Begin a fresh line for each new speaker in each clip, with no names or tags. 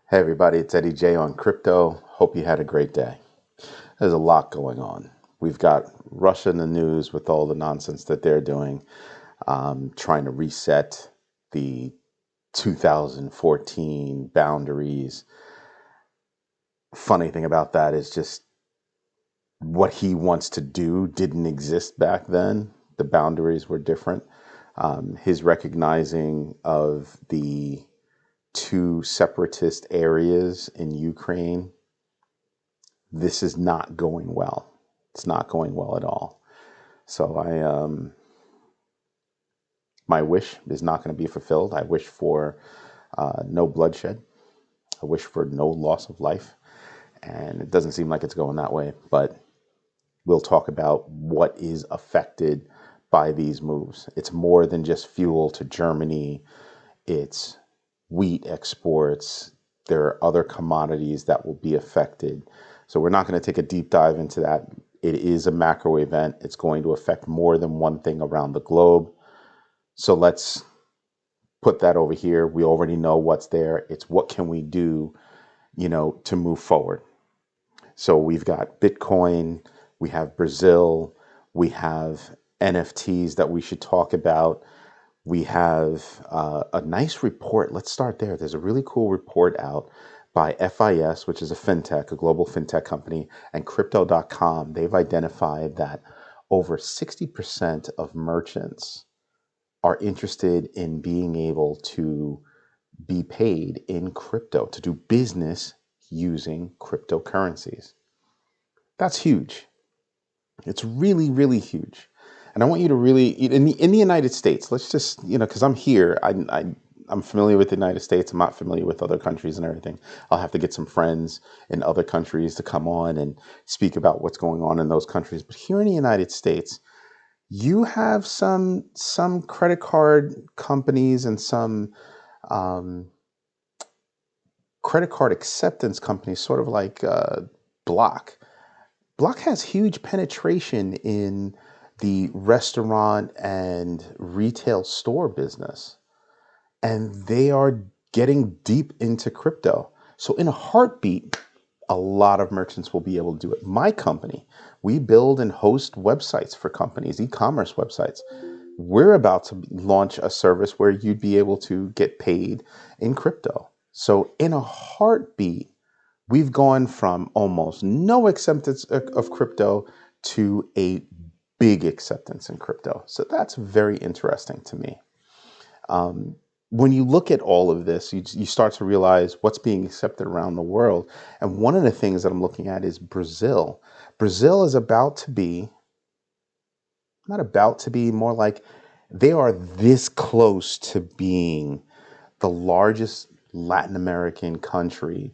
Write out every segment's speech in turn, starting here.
Hey everybody, it's Eddie J on crypto. Hope you had a great day. There's a lot going on. We've got Russia in the news with all the nonsense that they're doing, trying to reset the 2014 boundaries. Funny thing about that is just what he wants to do didn't exist back then. The boundaries were different. His recognizing of the two separatist areas in Ukraine, this is not going well. It's not going well at all. So my wish is not going to be fulfilled. I wish for no bloodshed. I wish for no loss of life. And it doesn't seem like it's going that way. But we'll talk about what is affected by these moves. It's more than just fuel to Germany. It's wheat exports. There are other commodities that will be affected. So we're not going to take a deep dive into that. It is a macro event. It's going to affect more than one thing around the globe. So let's put that over here. We already know what's there. It's what can we do, to move forward. So we've got Bitcoin, we have Brazil, we have NFTs that we should talk about. We have a nice report. Let's start there. There's a really cool report out by FIS, which is a global fintech company, and crypto.com. They've identified that over 60% of merchants are interested in being able to be paid in crypto, to do business using cryptocurrencies. That's huge. It's really, really huge. And I want you to really, in the United States, let's just, because I'm here, I'm familiar with the United States. I'm not familiar with other countries and everything. I'll have to get some friends in other countries to come on and speak about what's going on in those countries. But here in the United States, you have some credit card companies and some credit card acceptance companies, sort of like Block. Block has huge penetration in the restaurant and retail store business, and they are getting deep into crypto. So in a heartbeat, a lot of merchants will be able to do it. My company, we build and host websites for companies, e-commerce websites. We're about to launch a service where you'd be able to get paid in crypto. So in a heartbeat, we've gone from almost no acceptance of crypto to a big acceptance in crypto. So that's very interesting to me. When you look at all of this, you start to realize what's being accepted around the world. And one of the things that I'm looking at is Brazil. Brazil is more like they are this close to being the largest Latin American country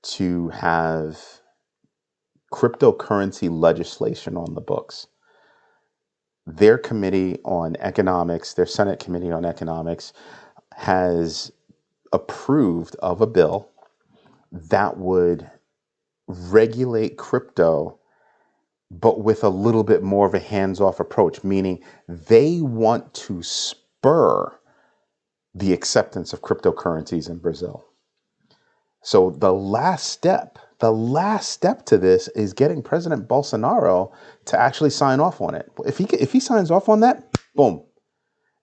to have cryptocurrency legislation on the books. Their committee on economics, their Senate committee on economics, has approved of a bill that would regulate crypto, but with a little bit more of a hands-off approach, meaning they want to spur the acceptance of cryptocurrencies in Brazil. So the last step to this is getting President Bolsonaro to actually sign off on it. If he signs off on that, boom.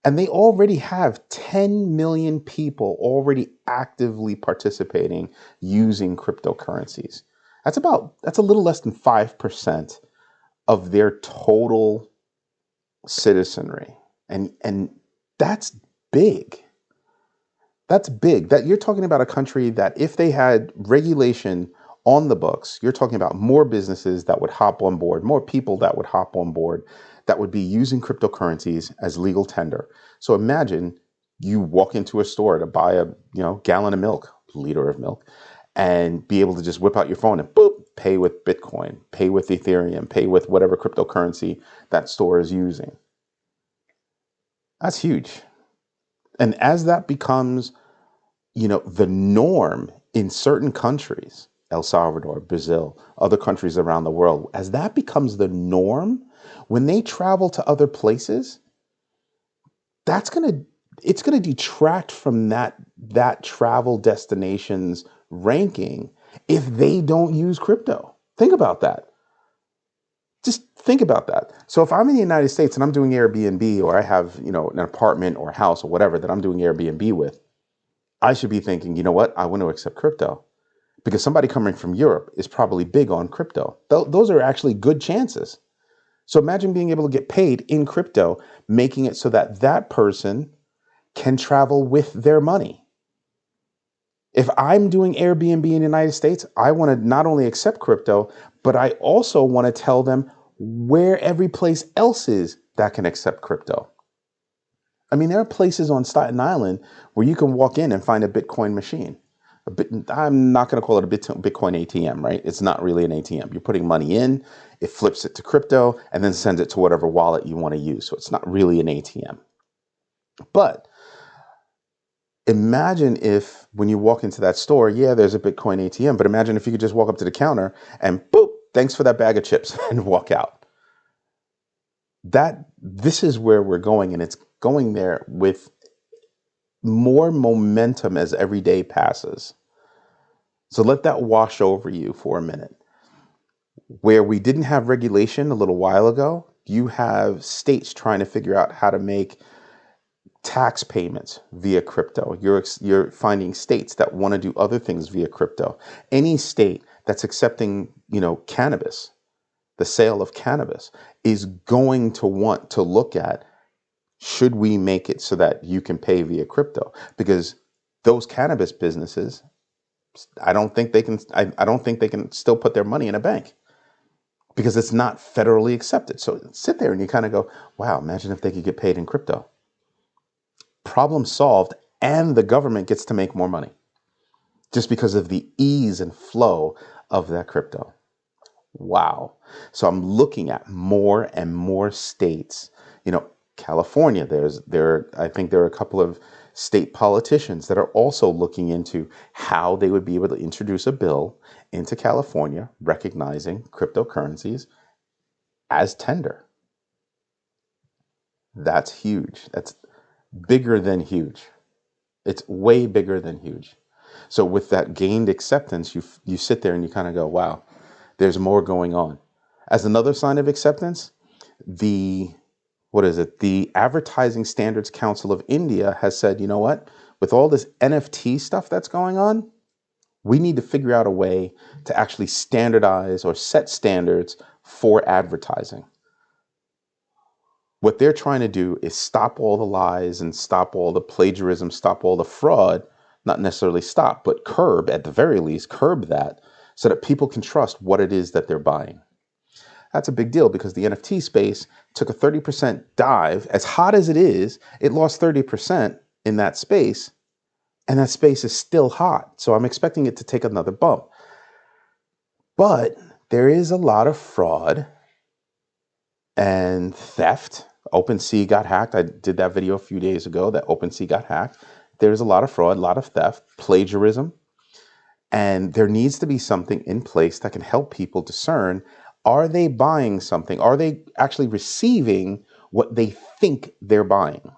And they already have 10 million people already actively participating using cryptocurrencies. That's a little less than 5% of their total citizenry. And that's big. That's big. That you're talking about a country that if they had regulation on the books, you're talking about more businesses that would hop on board, more people that would hop on board, that would be using cryptocurrencies as legal tender. So imagine you walk into a store to buy a gallon of milk, liter of milk, and be able to just whip out your phone and boop, pay with Bitcoin, pay with Ethereum, pay with whatever cryptocurrency that store is using. That's huge. And as that becomes, the norm in certain countries, El Salvador, Brazil, other countries around the world, as that becomes the norm, when they travel to other places, it's going to detract from that travel destination's ranking if they don't use crypto. Think about that. Just think about that. So if I'm in the United States and I'm doing Airbnb, or I have, an apartment or a house or whatever that I'm doing Airbnb with, I should be thinking, you know what? I want to accept crypto because somebody coming from Europe is probably big on crypto. Those are actually good chances. So imagine being able to get paid in crypto, making it so that that person can travel with their money. If I'm doing Airbnb in the United States, I want to not only accept crypto, but I also want to tell them where every place else is that can accept crypto. I mean, there are places on Staten Island where you can walk in and find a Bitcoin machine. I'm not going to call it a Bitcoin ATM, right? It's not really an ATM. You're putting money in, it flips it to crypto, and then sends it to whatever wallet you want to use. So it's not really an ATM. But imagine if when you walk into that store, yeah, there's a Bitcoin ATM, but imagine if you could just walk up to the counter and boop, thanks for that bag of chips and walk out. This is where we're going, and it's going there with more momentum as every day passes. So let that wash over you for a minute. Where we didn't have regulation a little while ago, you have states trying to figure out how to make tax payments via crypto. You're finding states that want to do other things via crypto. Any state that's accepting, cannabis, the sale of cannabis, is going to want to look at, should we make it so that you can pay via crypto? Because those cannabis businesses, I don't think they can still put their money in a bank because it's not federally accepted. So sit there and you kind of go, wow, imagine if they could get paid in crypto. Problem solved, and the government gets to make more money just because of the ease and flow of that crypto. Wow. So I'm looking at more and more states, California, I think there are a couple of state politicians that are also looking into how they would be able to introduce a bill into California recognizing cryptocurrencies as tender. That's huge. That's bigger than huge. It's way bigger than huge. So with that gained acceptance, you sit there and you kind of go, wow, there's more going on. As another sign of acceptance, the Advertising Standards Council of India has said, you know what, with all this NFT stuff that's going on, we need to figure out a way to actually standardize or set standards for advertising. What they're trying to do is stop all the lies and stop all the plagiarism, stop all the fraud, not necessarily stop, but curb, at the very least, curb that so that people can trust what it is that they're buying. That's a big deal because the NFT space took a 30% dive. As hot as it is, it lost 30% in that space, and that space is still hot. So I'm expecting it to take another bump. But there is a lot of fraud and theft. OpenSea got hacked. I did that video a few days ago that OpenSea got hacked. There's a lot of fraud, a lot of theft, plagiarism. And there needs to be something in place that can help people discern, are they buying something? Are they actually receiving what they think they're buying?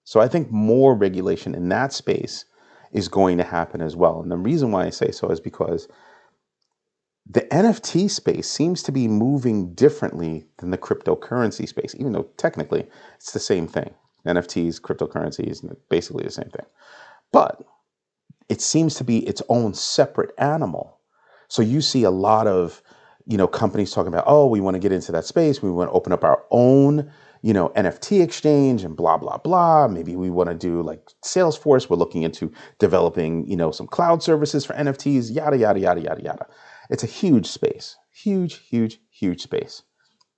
So I think more regulation in that space is going to happen as well. And the reason why I say so is because the NFT space seems to be moving differently than the cryptocurrency space, even though technically it's the same thing. NFTs, cryptocurrencies, basically the same thing. But it seems to be its own separate animal. So you see a lot of, companies talking about, oh, we want to get into that space. We want to open up our own, NFT exchange and blah, blah, blah. Maybe we want to do like Salesforce. We're looking into developing, some cloud services for NFTs, yada, yada, yada, yada, yada. It's a huge space, huge, huge, huge space.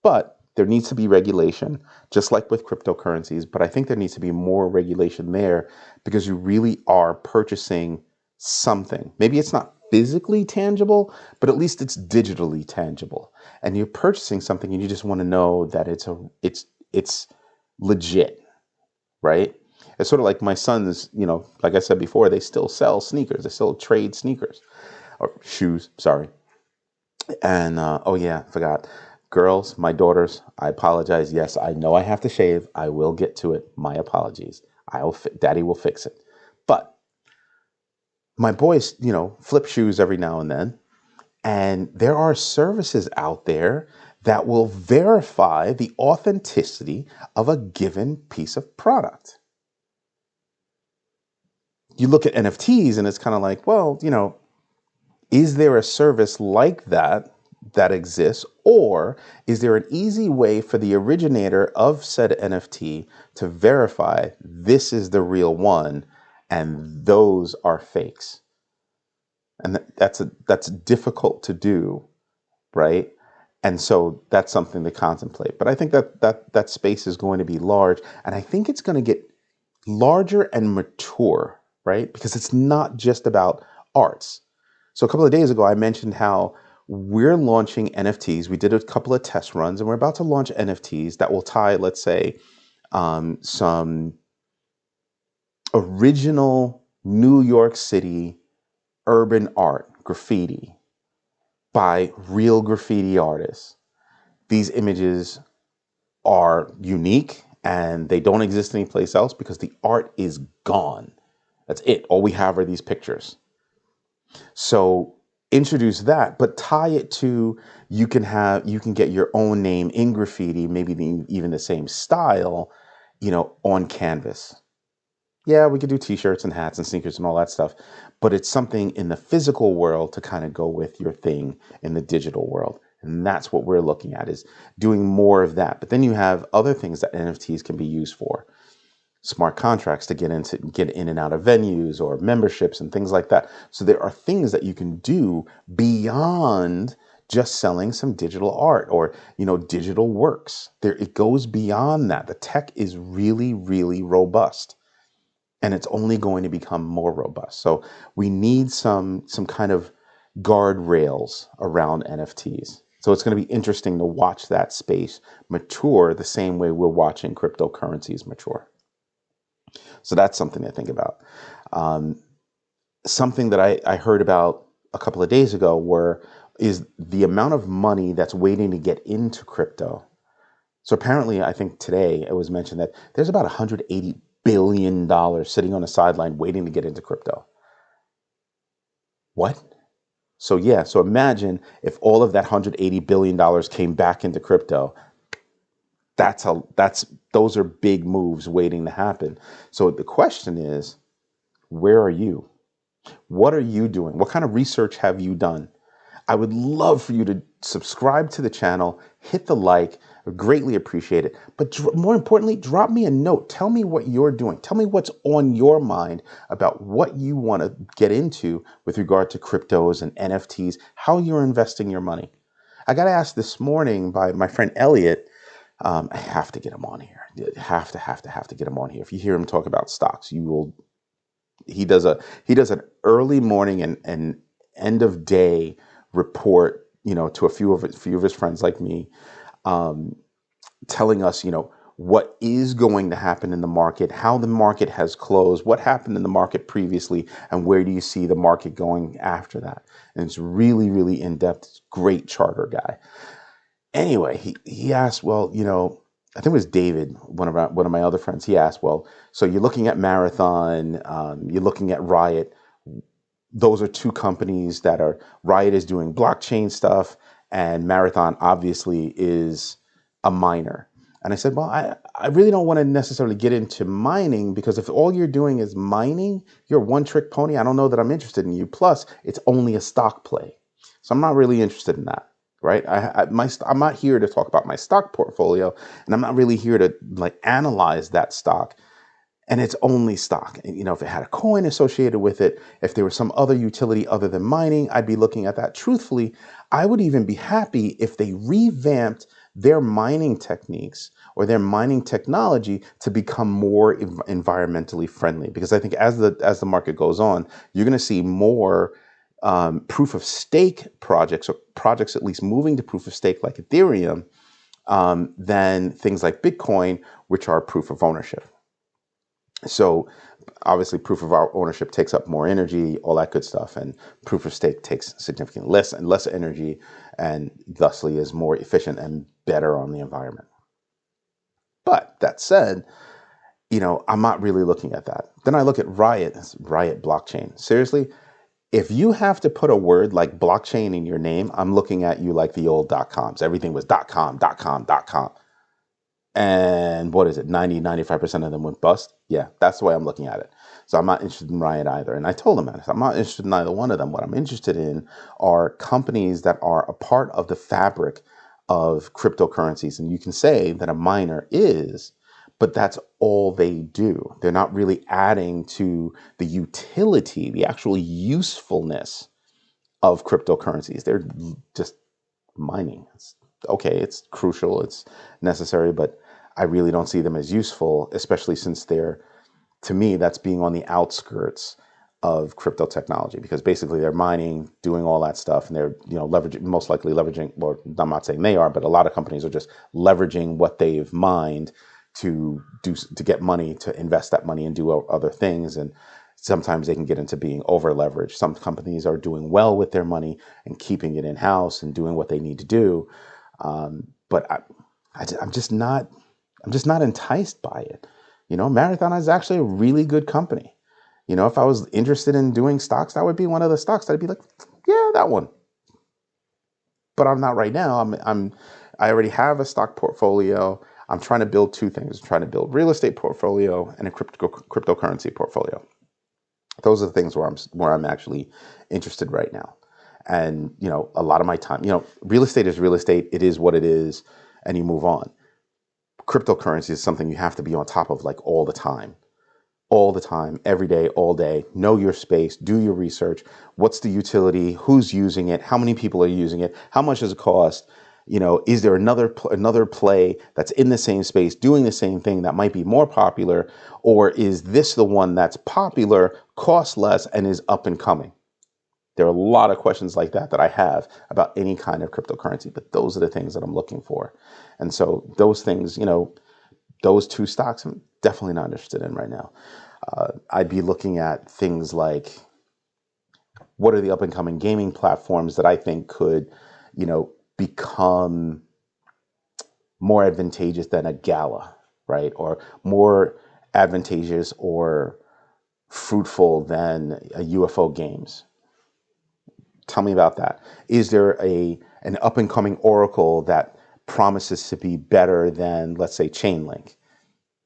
But there needs to be regulation, just like with cryptocurrencies. But I think there needs to be more regulation there because you really are purchasing something. Maybe it's not physically tangible, but at least it's digitally tangible. And you're purchasing something and you just want to know that it's legit, right? It's sort of like my sons, like I said before, they still sell sneakers. They still trade sneakers or shoes, sorry. And, forgot. Girls, my daughters, I apologize. Yes, I know I have to shave. I will get to it. My apologies. Daddy will fix it. But my boys, flip shoes every now and then. And there are services out there that will verify the authenticity of a given piece of product. You look at NFTs and it's kind of like, well, is there a service like that exists? Or is there an easy way for the originator of said NFT to verify this is the real one and those are fakes? And that's difficult to do, right? And so that's something to contemplate. But I think that space is going to be large, and I think it's going to get larger and mature, right? Because it's not just about arts. So a couple of days ago, I mentioned how we're launching NFTs. We did a couple of test runs, and we're about to launch NFTs that will tie, let's say, some original New York City urban art, graffiti, by real graffiti artists. These images are unique and they don't exist anyplace else because the art is gone. That's it. All we have are these pictures. So introduce that, but tie it to you can get your own name in graffiti, maybe even the same style, on canvas. Yeah, we could do t-shirts and hats and sneakers and all that stuff, but it's something in the physical world to kind of go with your thing in the digital world. And that's what we're looking at, is doing more of that. But then you have other things that NFTs can be used for. Smart contracts to get in and out of venues, or memberships and things like that. So there are things that you can do beyond just selling some digital art or, digital works. It goes beyond that. The tech is really, really robust. And it's only going to become more robust. So we need some kind of guardrails around NFTs. So it's going to be interesting to watch that space mature the same way we're watching cryptocurrencies mature. So that's something to think about. Something that I heard about a couple of days ago is the amount of money that's waiting to get into crypto. So apparently, I think today it was mentioned that there's about $180 billion sitting on the sideline waiting to get into crypto. What? So imagine if all of that $180 billion came back into crypto. Those are big moves waiting to happen. So the question is, where are you? What are you doing? What kind of research have you done? I would love for you to subscribe to the channel, hit the like, I greatly appreciate it. But more importantly, drop me a note. Tell me what you're doing. Tell me what's on your mind about what you want to get into with regard to cryptos and NFTs, how you're investing your money. I got asked this morning by my friend Elliot. I have to get him on here. Have to get him on here. If you hear him talk about stocks, you will. He does an early morning and end of day report, to a few of his friends like me, telling us, what is going to happen in the market, how the market has closed, what happened in the market previously, and where do you see the market going after that. And it's really, really in-depth, great charter guy. Anyway, he asked, well, I think it was David, one of my other friends. He asked, well, so you're looking at Marathon, you're looking at Riot. Those are two companies Riot is doing blockchain stuff, and Marathon obviously is a miner. And I said, well, I really don't want to necessarily get into mining, because if all you're doing is mining, you're a one-trick pony. I don't know that I'm interested in you. Plus, it's only a stock play. So I'm not really interested in that, right? I'm not here to talk about my stock portfolio, and I'm not really here to analyze that stock. And it's only stock. And, if it had a coin associated with it, if there was some other utility other than mining, I'd be looking at that. Truthfully, I would even be happy if they revamped their mining techniques or their mining technology to become more environmentally friendly. Because I think as the market goes on, you're going to see more proof of stake projects, or projects at least moving to proof of stake like Ethereum, than things like Bitcoin, which are proof of ownership. So obviously proof of ownership takes up more energy, all that good stuff. And proof of stake takes significantly less energy, and thusly is more efficient and better on the environment. But that said, I'm not really looking at that. Then I look at Riot blockchain. Seriously, If you have to put a word like blockchain in your name, I'm looking at you like the old .coms. Everything was .com, .com, .com. And what is it? 95% of them went bust. Yeah, that's the way I'm looking at it. So I'm not interested in Riot either. And I told them that. I'm not interested in either one of them. What I'm interested in are companies that are a part of the fabric of cryptocurrencies. And you can say that a miner is, but that's all they do. They're not really adding to the utility, the actual usefulness of cryptocurrencies. They're just mining. It's crucial, it's necessary, but I really don't see them as useful, especially since to me, that's being on the outskirts of crypto technology, because basically they're mining, doing all that stuff, and they're most likely leveraging. Well, I'm not saying they are, but a lot of companies are just leveraging what they've mined to get money, to invest that money and do other things. And sometimes they can get into being over leveraged. Some companies are doing well with their money and keeping it in house and doing what they need to do. But I'm just not enticed by it. Marathon is actually a really good company. If I was interested in doing stocks, that would be one of the stocks that I'd be like, yeah, that one. But I'm not right now. I already have a stock portfolio. I'm trying to build two things. I'm trying to build real estate portfolio and a cryptocurrency portfolio. Those are the things where I'm actually interested right now. And, a lot of my time, real estate is real estate. It is what it is, and you move on. Cryptocurrency is something you have to be on top of like all the time, every day, all day. Know your space, do your research. What's the utility? Who's using it? How many people are using it? How much does it cost? Is there another play that's in the same space doing the same thing that might be more popular? Or is this the one that's popular, costs less, and is up and coming? There are a lot of questions like that I have about any kind of cryptocurrency, but those are the things that I'm looking for. And so those things, those two stocks, I'm definitely not interested in right now. I'd be looking at things like, what are the up and coming gaming platforms that I think could, become more advantageous than a Gala, right? Or more advantageous or fruitful than a UFO games. Tell me about that. Is there an up and coming Oracle that promises to be better than, let's say, Chainlink?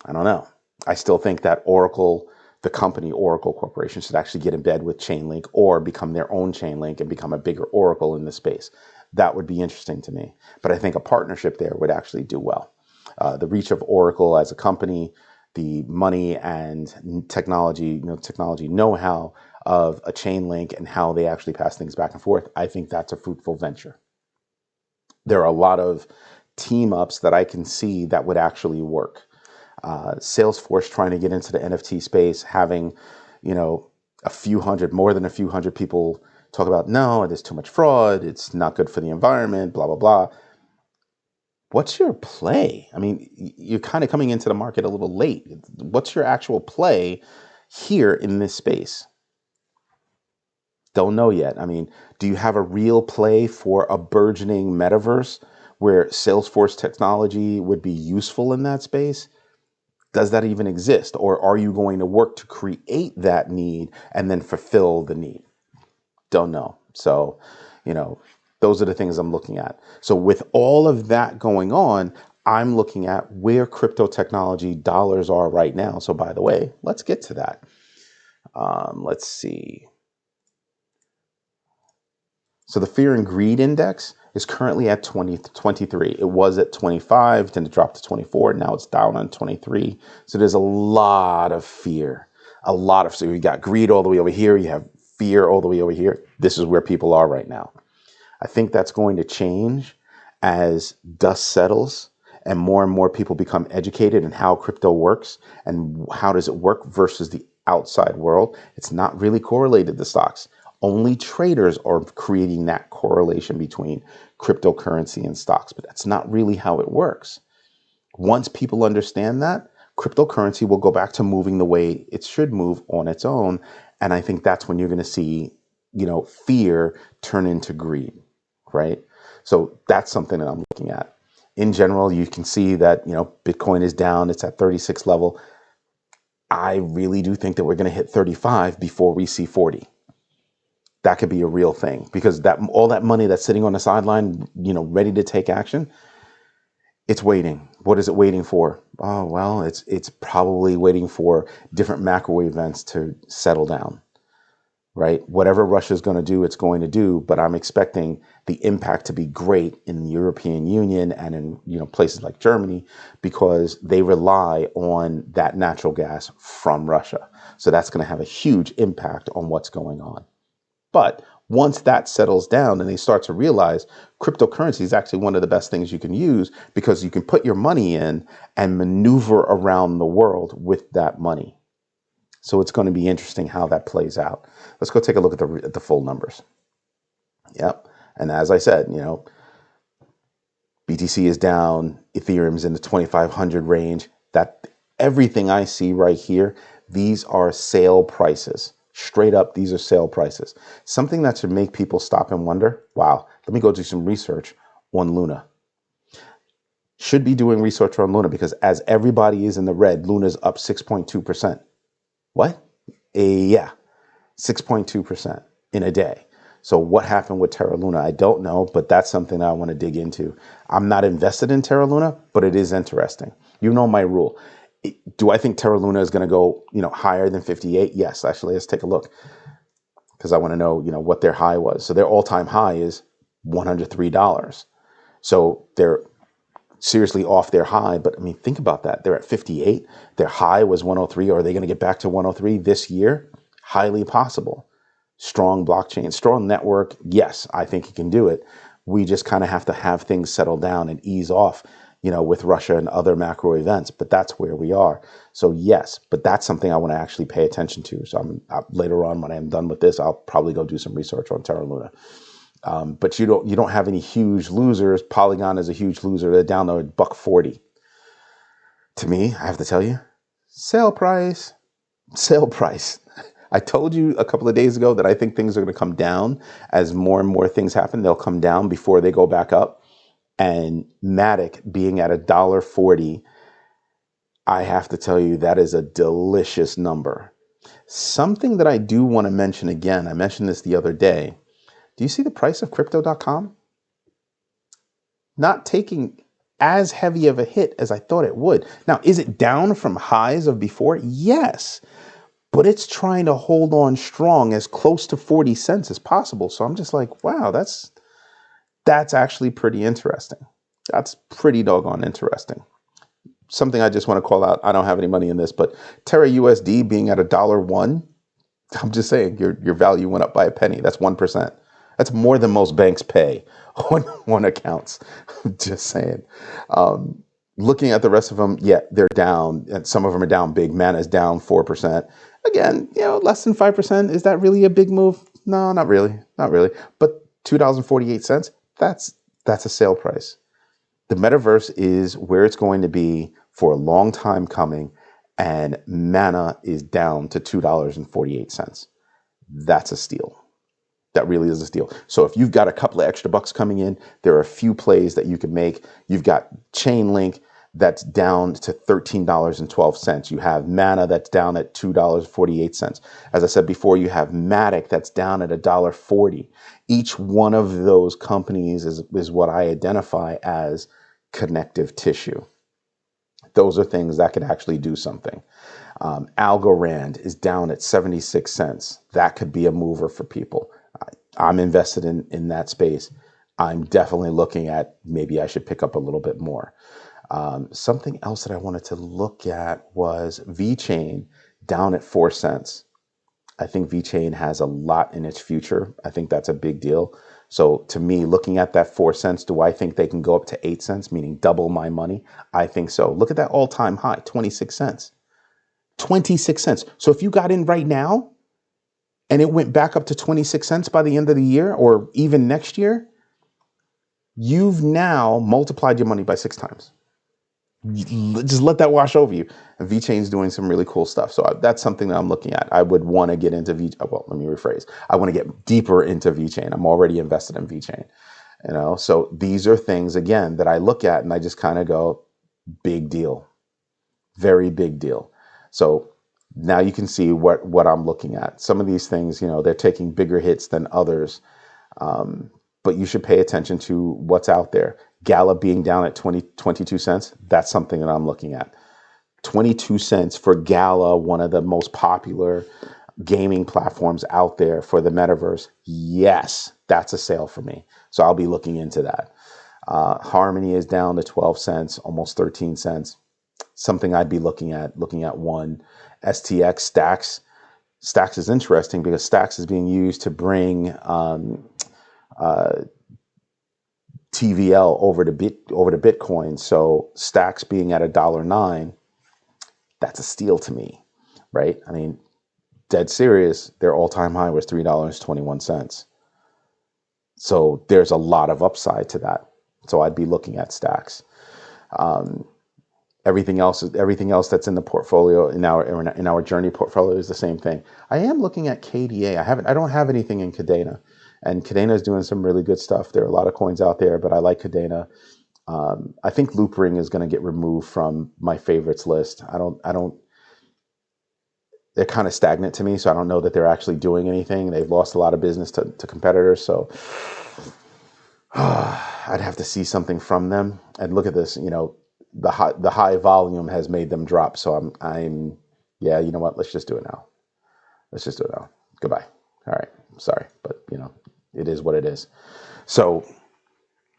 I don't know. I still think that Oracle, the company Oracle Corporation, should actually get in bed with Chainlink or become their own Chainlink and become a bigger Oracle in the space. That would be interesting to me. But I think a partnership there would actually do well. The reach of Oracle as a company, the money and technology know-how of a Chainlink and how they actually pass things back and forth, I think that's a fruitful venture. There are a lot of team ups that I can see that would actually work. Salesforce trying to get into the NFT space, having, more than a few hundred people talk about, no, there's too much fraud, it's not good for the environment, blah, blah, blah. What's your play? I mean, you're kind of coming into the market a little late. What's your actual play here in this space? Don't know yet. I mean, do you have a real play for a burgeoning metaverse where Salesforce technology would be useful in that space? Does that even exist? Or are you going to work to create that need and then fulfill the need? Don't know. So, those are the things I'm looking at. So with all of that going on, I'm looking at where crypto technology dollars are right now. So by the way, let's get to that. Let's see. So the fear and greed index is currently at 23. It was at 25, then it dropped to 24. Now it's down on 23. So there's a lot of fear. So you got greed all the way over here. You have fear all the way over here. This is where people are right now. I think that's going to change as dust settles and more people become educated in how crypto works and how does it work versus the outside world. It's not really correlated to stocks. Only traders are creating that correlation between cryptocurrency and stocks, but that's not really how it works. Once people understand that, cryptocurrency will go back to moving the way it should move on its own. And I think that's when you're going to see, fear turn into greed, right? So that's something that I'm looking at. In general, you can see that, Bitcoin is down. It's at 36 level. I really do think that we're going to hit 35 before we see 40. that could be a real thing, because that all that money that's sitting on the sideline, ready to take action, it's waiting. What is it waiting for? Oh, well, it's probably waiting for different macro events to settle down, right? Whatever Russia's going to do, it's going to do, but I'm expecting the impact to be great in the European Union and in, places like Germany, because they rely on that natural gas from Russia. So that's going to have a huge impact on what's going on. But once that settles down and they start to realize cryptocurrency is actually one of the best things you can use, because you can put your money in and maneuver around the world with that money. So it's going to be interesting how that plays out. Let's go take a look at the full numbers. Yep. And as I said, BTC is down, Ethereum's in the 2,500 range. That everything I see right here, these are sale prices. Straight up, these are sale prices. Something that should make people stop and wonder, wow, let me go do some research on Luna. Should be doing research on Luna, because as everybody is in the red, Luna's up 6.2%. What? Yeah, 6.2% in a day. So what happened with Terra Luna? I don't know, but that's something that I want to dig into. I'm not invested in Terra Luna, but it is interesting. You know my rule. Do I think Terra Luna is going to go, higher than 58? Yes, actually, let's take a look, because I want to know, what their high was. So their all-time high is $103. So they're seriously off their high, but I mean, think about that. They're at 58. Their high was 103. Are they going to get back to 103 this year? Highly possible. Strong blockchain, strong network. Yes, I think it can do it. We just kind of have to have things settle down and ease off, with Russia and other macro events, but that's where we are. So yes, but that's something I want to actually pay attention to. So later on, when I'm done with this, I'll probably go do some research on Terra Luna. But you don't have any huge losers. Polygon is a huge loser. They're down to $1.40. To me, I have to tell you, sale price. I told you a couple of days ago that I think things are going to come down as more and more things happen. They'll come down before they go back up. And Matic being at $1.40, I have to tell you, that is a delicious number. Something that I do want to mention again, I mentioned this the other day. Do you see the price of crypto.com? Not taking as heavy of a hit as I thought it would. Now, is it down from highs of before? Yes. But it's trying to hold on strong as close to 40 cents as possible. So I'm just like, wow, that's actually pretty interesting. That's pretty doggone interesting. Something I just want to call out. I don't have any money in this, but Terra USD being at $1.01, I'm just saying your value went up by a penny. That's 1%. That's more than most banks pay on accounts. I'm just saying. Looking at the rest of them, yeah, they're down. And some of them are down big. Mana is down 4%. Again, less than 5%. Is that really a big move? No, not really. Not really. But $2.48, that's a sale price. The metaverse is where it's going to be for a long time coming, and Mana is down to $2.48. That's a steal. That really is a steal. So if you've got a couple of extra bucks coming in, there are a few plays that you can make. You've got Chainlink that's down to $13.12. You have Mana that's down at $2.48. As I said before, you have Matic that's down at $1.40. Each one of those companies is what I identify as connective tissue. Those are things that could actually do something. Algorand is down at 76 cents. That could be a mover for people. I'm invested in that space. I'm definitely looking at maybe I should pick up a little bit more. Something else that I wanted to look at was VeChain down at 4 cents. I think VeChain has a lot in its future. I think that's a big deal. So to me, looking at that 4 cents, do I think they can go up to 8 cents, meaning double my money? I think so. Look at that all-time high, 26 cents. 26 cents. So if you got in right now and it went back up to 26 cents by the end of the year or even next year, you've now multiplied your money by 6 times. Just let that wash over you. And VeChain's doing some really cool stuff. So that's something that I'm looking at. I would want to get into well, let me rephrase. I want to get deeper into VeChain. I'm already invested in VeChain. So these are things, again, that I look at and I just kind of go, big deal. Very big deal. So Now you can see what I'm looking at. Some of these things, they're taking bigger hits than others. But you should pay attention to what's out there. Gala being down at 22 cents. That's something that I'm looking at. 22 cents for Gala, one of the most popular gaming platforms out there for the metaverse. Yes, that's a sale for me. So I'll be looking into that. Harmony is down to 12 cents, almost 13 cents. Something I'd be looking at one. STX Stacks. Stacks is interesting because Stacks is being used to bring TVL over to Bitcoin. So Stacks being at $1.09, that's a steal to me, right? I mean, dead serious, their all-time high was $3.21. So there's a lot of upside to that. So I'd be looking at Stacks. Everything else that's in the portfolio in our Journey portfolio is the same thing. I am looking at KDA. I don't have anything in Cadena, and Cadena is doing some really good stuff. There are a lot of coins out there, but I like Cadena. I think Loopring is going to get removed from my favorites list. They're kind of stagnant to me, so I don't know that they're actually doing anything. They've lost a lot of business to competitors, so I'd have to see something from them. And look at this, the high volume has made them drop. So yeah, you know what? Let's just do it now. Goodbye. All right. Sorry, but it is what it is. So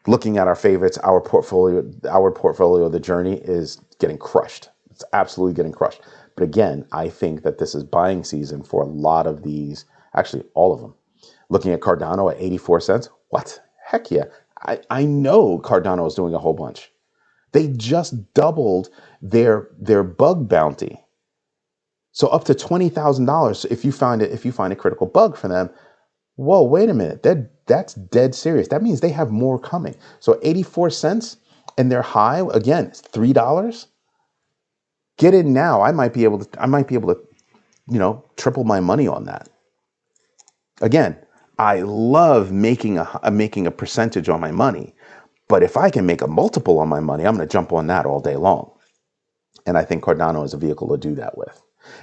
looking at our favorites, our portfolio, the Journey is getting crushed. It's absolutely getting crushed. But again, I think that this is buying season for a lot of these, actually all of them. Looking at Cardano at 84 cents. What? Heck yeah. I know Cardano is doing a whole bunch. They just doubled their bug bounty. So up to $20,000 if you find a critical bug for them. Whoa, wait a minute. That's dead serious. That means they have more coming. So 84 cents and their high, again, $3. Get in now. I might be able to triple my money on that. Again, I love making a percentage on my money, but if I can make a multiple on my money, I'm going to jump on that all day long. And I think Cardano is a vehicle to do that with.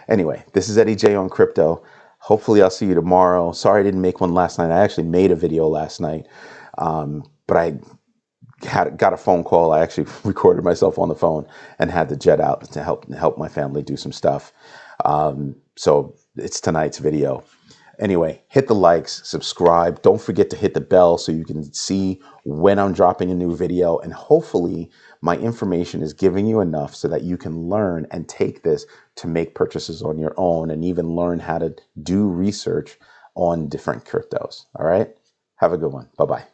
Anyway, this is Eddie J on crypto. Hopefully I'll see you tomorrow. Sorry I didn't make one last night. I actually made a video last night, but I got a phone call. I actually recorded myself on the phone and had to jet out to help my family do some stuff. So it's tonight's video. Anyway, hit the likes, subscribe. Don't forget to hit the bell so you can see when I'm dropping a new video. And hopefully my information is giving you enough so that you can learn and take this to make purchases on your own and even learn how to do research on different cryptos. All right. Have a good one. Bye-bye.